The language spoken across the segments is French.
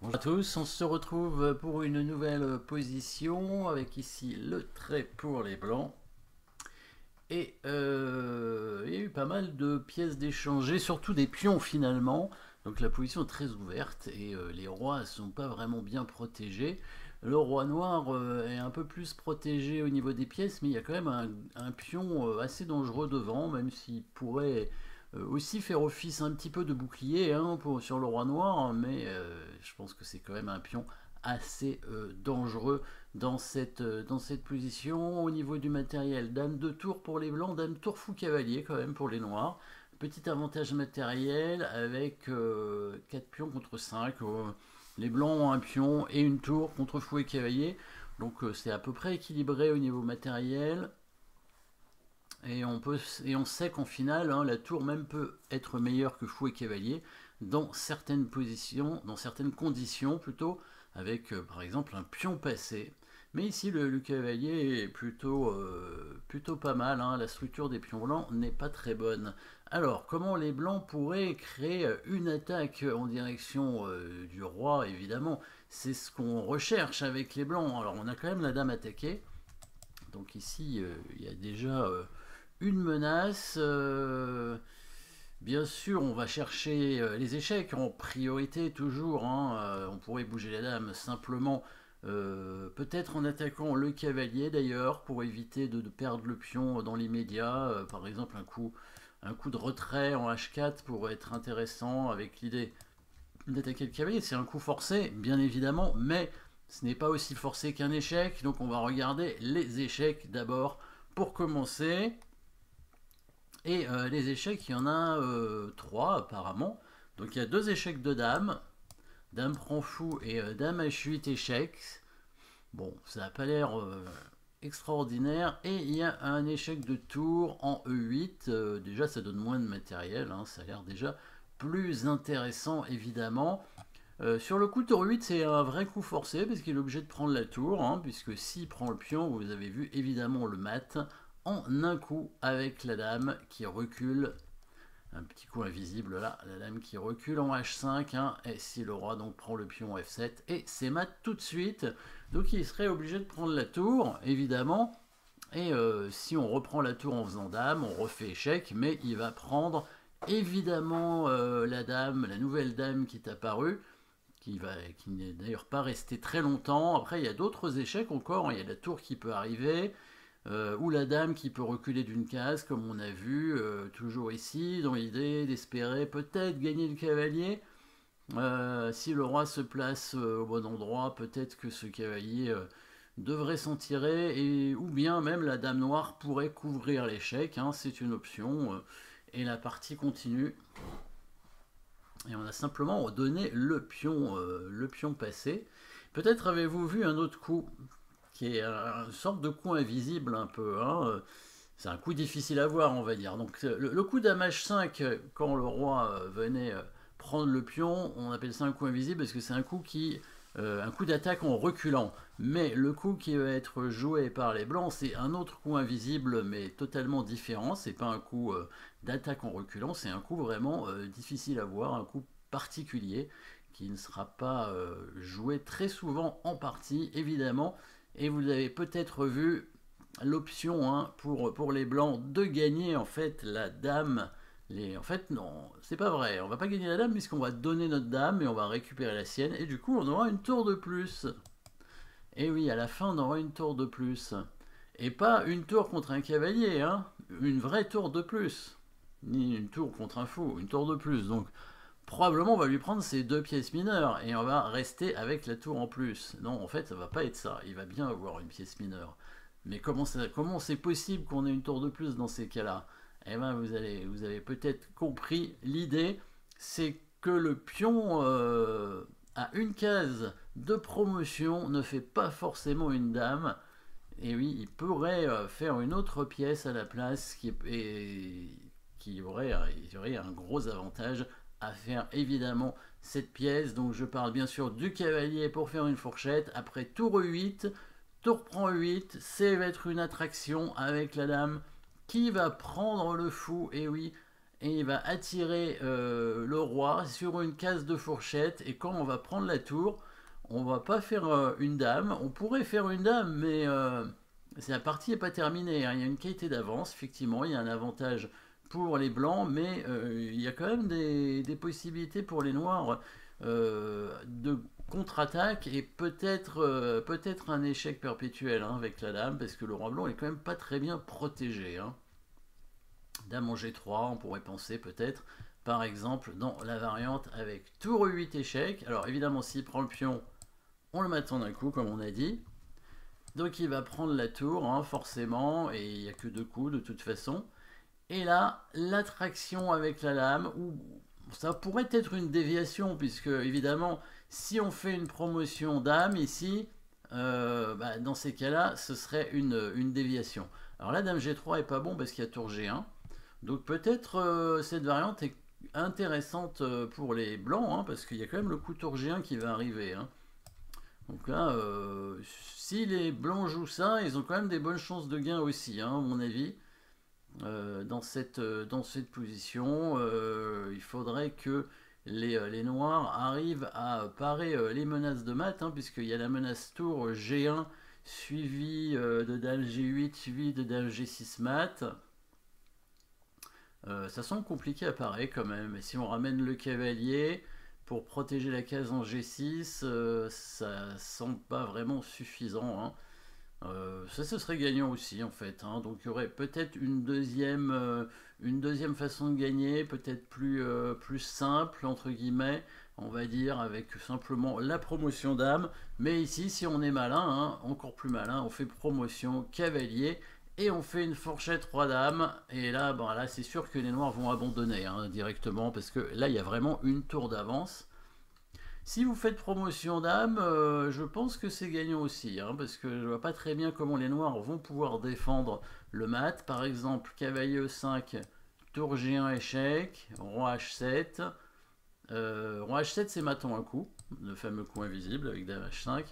Bonjour à tous, on se retrouve pour une nouvelle position avec ici le trait pour les blancs. Et il y a eu pas mal de pièces d'échanger, surtout des pions finalement. Donc la position est très ouverte et les rois ne sont pas vraiment bien protégés. Le roi noir est un peu plus protégé au niveau des pièces, mais il y a quand même un pion assez dangereux devant, même s'il pourrait aussi faire office un petit peu de bouclier hein, sur le roi noir, mais je pense que c'est quand même un pion assez dangereux dans cette position. Au niveau du matériel, dame de tour pour les blancs, dame tour fou cavalier quand même pour les noirs. Petit avantage matériel avec 4 pions contre 5. Les blancs ont un pion et une tour contre fou et cavalier. Donc c'est à peu près équilibré au niveau matériel. Et on sait qu'en finale, hein, la tour même peut être meilleure que fou et cavalier dans certaines positions, dans certaines conditions plutôt, avec par exemple un pion passé. Mais ici, le cavalier est plutôt pas mal. Hein. La structure des pions blancs n'est pas très bonne. Alors, comment les blancs pourraient créer une attaque en direction du roi, évidemment? C'est ce qu'on recherche avec les blancs. Alors, on a quand même la dame attaquée. Donc ici, il y a déjà une menace. Bien sûr, on va chercher les échecs en priorité toujours. Hein. On pourrait bouger la dame simplement, peut-être en attaquant le cavalier d'ailleurs, pour éviter de perdre le pion dans l'immédiat. Par exemple, un coup de retrait en H4 pourrait être intéressant avec l'idée d'attaquer le cavalier. C'est un coup forcé, bien évidemment, mais ce n'est pas aussi forcé qu'un échec. Donc on va regarder les échecs d'abord pour commencer. Et les échecs, il y en a 3 apparemment. Donc il y a 2 échecs de dame. Dame prend fou et dame H8 échec. Bon, ça n'a pas l'air extraordinaire. Et il y a un échec de tour en E8. Déjà, ça donne moins de matériel. Hein, ça a l'air déjà plus intéressant, évidemment. Sur le coup tour 8, c'est un vrai coup forcé parce qu'il est obligé de prendre la tour, hein, puisque s'il prend le pion, vous avez vu évidemment le mat en un coup avec la dame qui recule. Un petit coup invisible là, la dame qui recule en H5, hein, et si le roi donc prend le pion F7, et c'est mat tout de suite. Donc il serait obligé de prendre la tour, évidemment. Et si on reprend la tour en faisant dame, on refait échec, mais il va prendre évidemment la dame, la nouvelle dame qui est apparue qui n'est d'ailleurs pas resté très longtemps. Après, il y a d'autres échecs encore. Il y a la tour qui peut arriver, ou la dame qui peut reculer d'une case, comme on a vu toujours ici, dans l'idée d'espérer peut-être gagner le cavalier. Si le roi se place au bon endroit, peut-être que ce cavalier devrait s'en tirer, ou bien même la dame noire pourrait couvrir l'échec. Hein, c'est une option. Et la partie continue. Et on a simplement donné le pion passé. Peut-être avez-vous vu un autre coup, qui est une sorte de coup invisible un peu. Hein. C'est un coup difficile à voir, on va dire. Donc le coup dame H5, quand le roi venait prendre le pion, on appelle ça un coup invisible parce que c'est un coup d'attaque en reculant. Mais le coup qui va être joué par les blancs, c'est un autre coup invisible, mais totalement différent. C'est pas un coup d'attaque en reculant, c'est un coup vraiment difficile à voir, un coup particulier qui ne sera pas joué très souvent en partie, évidemment. Et vous avez peut-être vu l'option hein, pour les blancs de gagner en fait la dame. En fait, non, c'est pas vrai. On va pas gagner la dame puisqu'on va donner notre dame et on va récupérer la sienne. Et du coup, on aura une tour de plus. Et oui, à la fin, on aura une tour de plus. Et pas une tour contre un cavalier, hein. Une vraie tour de plus. Ni une tour contre un fou, une tour de plus. Donc, probablement, on va lui prendre ses 2 pièces mineures et on va rester avec la tour en plus. Non, en fait, ça va pas être ça. Il va bien avoir une pièce mineure. Mais comment c'est possible qu'on ait une tour de plus dans ces cas-là? Eh bien, vous avez peut-être compris l'idée. C'est que le pion à une case de promotion ne fait pas forcément une dame. Et oui, il pourrait faire une autre pièce à la place il y aurait un gros avantage à faire évidemment cette pièce. Donc je parle bien sûr du cavalier pour faire une fourchette. Après tour E8, tour prend E8, c'est va être une attraction avec la dame qui va prendre le fou. Et oui, et il va attirer le roi sur une case de fourchette, et quand on va prendre la tour, on va pas faire une dame, on pourrait faire une dame, mais la partie n'est pas terminée, hein. Il y a une qualité d'avance, effectivement, il y a un avantage pour les blancs, mais il y a quand même des possibilités pour les noirs de contre-attaque, et peut-être un échec perpétuel, hein, avec la dame, parce que le roi blanc est quand même pas très bien protégé, hein. Dame en G3, on pourrait penser peut-être, par exemple, dans la variante avec tour 8 échec. Alors évidemment, s'il prend le pion, on le matin d'un coup, comme on a dit. Donc il va prendre la tour, hein, forcément, et il n'y a que 2 coups de toute façon. Et là, l'attraction avec la lame, ou ça pourrait être une déviation, puisque évidemment, si on fait une promotion dame ici, dans ces cas-là, ce serait une déviation. Alors là, dame G3 est pas bon parce qu'il y a tour G1. Donc peut-être cette variante est intéressante pour les blancs, hein, parce qu'il y a quand même le coup tour G1 qui va arriver, hein. Donc là, si les blancs jouent ça, ils ont quand même des bonnes chances de gain aussi, hein, à mon avis. Dans cette position, il faudrait que les noirs arrivent à parer les menaces de mat, hein, puisqu'il y a la menace tour G1 suivi de dame G8 suivi de dame G6 mat. Ça semble compliqué à parer quand même, et si on ramène le cavalier pour protéger la case en G6, ça semble pas vraiment suffisant, hein. Ça, ce serait gagnant aussi en fait, hein. Donc il y aurait peut-être une deuxième façon de gagner, peut-être plus simple entre guillemets, on va dire, avec simplement la promotion dame. Mais ici, si on est malin, hein, encore plus malin, on fait promotion cavalier et on fait une fourchette roi dame. Et là, là c'est sûr que les noirs vont abandonner, hein, directement, parce que là il y a vraiment une tour d'avance. Si vous faites promotion dame, je pense que c'est gagnant aussi, hein, parce que je vois pas très bien comment les noirs vont pouvoir défendre le mat. Par exemple, cavalier E5, tour G1 échec, roi H7. Roi H7 c'est matant un coup, le fameux coup invisible avec dame H5.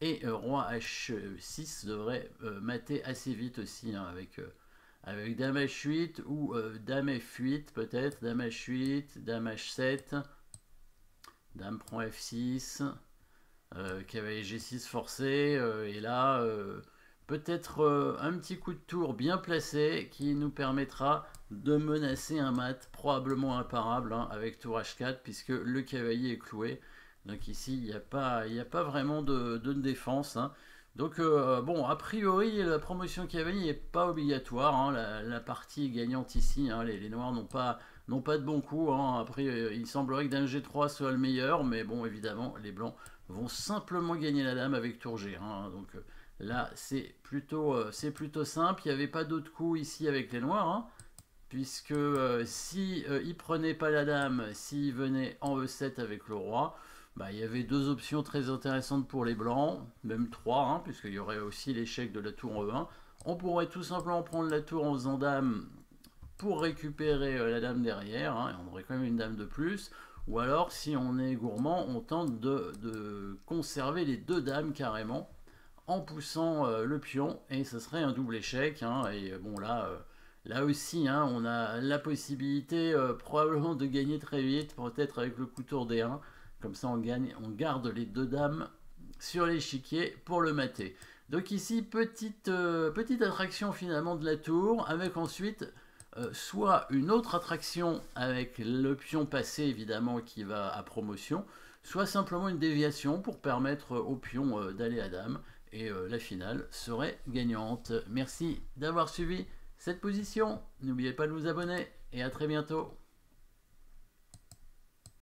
Et roi H6 devrait mater assez vite aussi, hein, avec dame H8 ou dame F8 peut-être, dame H8, dame H7. Dame prend F6, cavalier G6 forcé, et là, peut-être un petit coup de tour bien placé qui nous permettra de menacer un mat probablement imparable, hein, avec tour H4, puisque le cavalier est cloué. Donc ici, il n'y a pas vraiment de défense, hein. Donc bon, a priori, la promotion cavalier n'est pas obligatoire, hein. La partie est gagnante ici, hein. Les noirs n'ont pas de bons coups, hein. Après, il semblerait que dame G3 soit le meilleur, mais bon, évidemment, les blancs vont simplement gagner la dame avec tour G1, hein. Donc là, c'est plutôt simple. Il n'y avait pas d'autres coups ici avec les noirs, hein, puisque si ils prenaient pas la dame, s'ils venaient en E7 avec le roi, il y avait 2 options très intéressantes pour les blancs, même 3, hein, puisqu'il y aurait aussi l'échec de la tour E1. On pourrait tout simplement prendre la tour en faisant dame pour récupérer la dame derrière, hein, et on aurait quand même une dame de plus. Ou alors, si on est gourmand, on tente de conserver les 2 dames carrément en poussant le pion, et ce serait un double échec, hein. Et bon, là aussi, hein, on a la possibilité probablement de gagner très vite, peut-être avec le coup tour D1. Comme ça, on garde les 2 dames sur l'échiquier pour le mater. Donc ici, petite attraction finalement de la tour, avec ensuite soit une autre attraction avec le pion passé évidemment qui va à promotion, soit simplement une déviation pour permettre au pion d'aller à dame, et la finale serait gagnante. Merci d'avoir suivi cette position, n'oubliez pas de vous abonner et à très bientôt.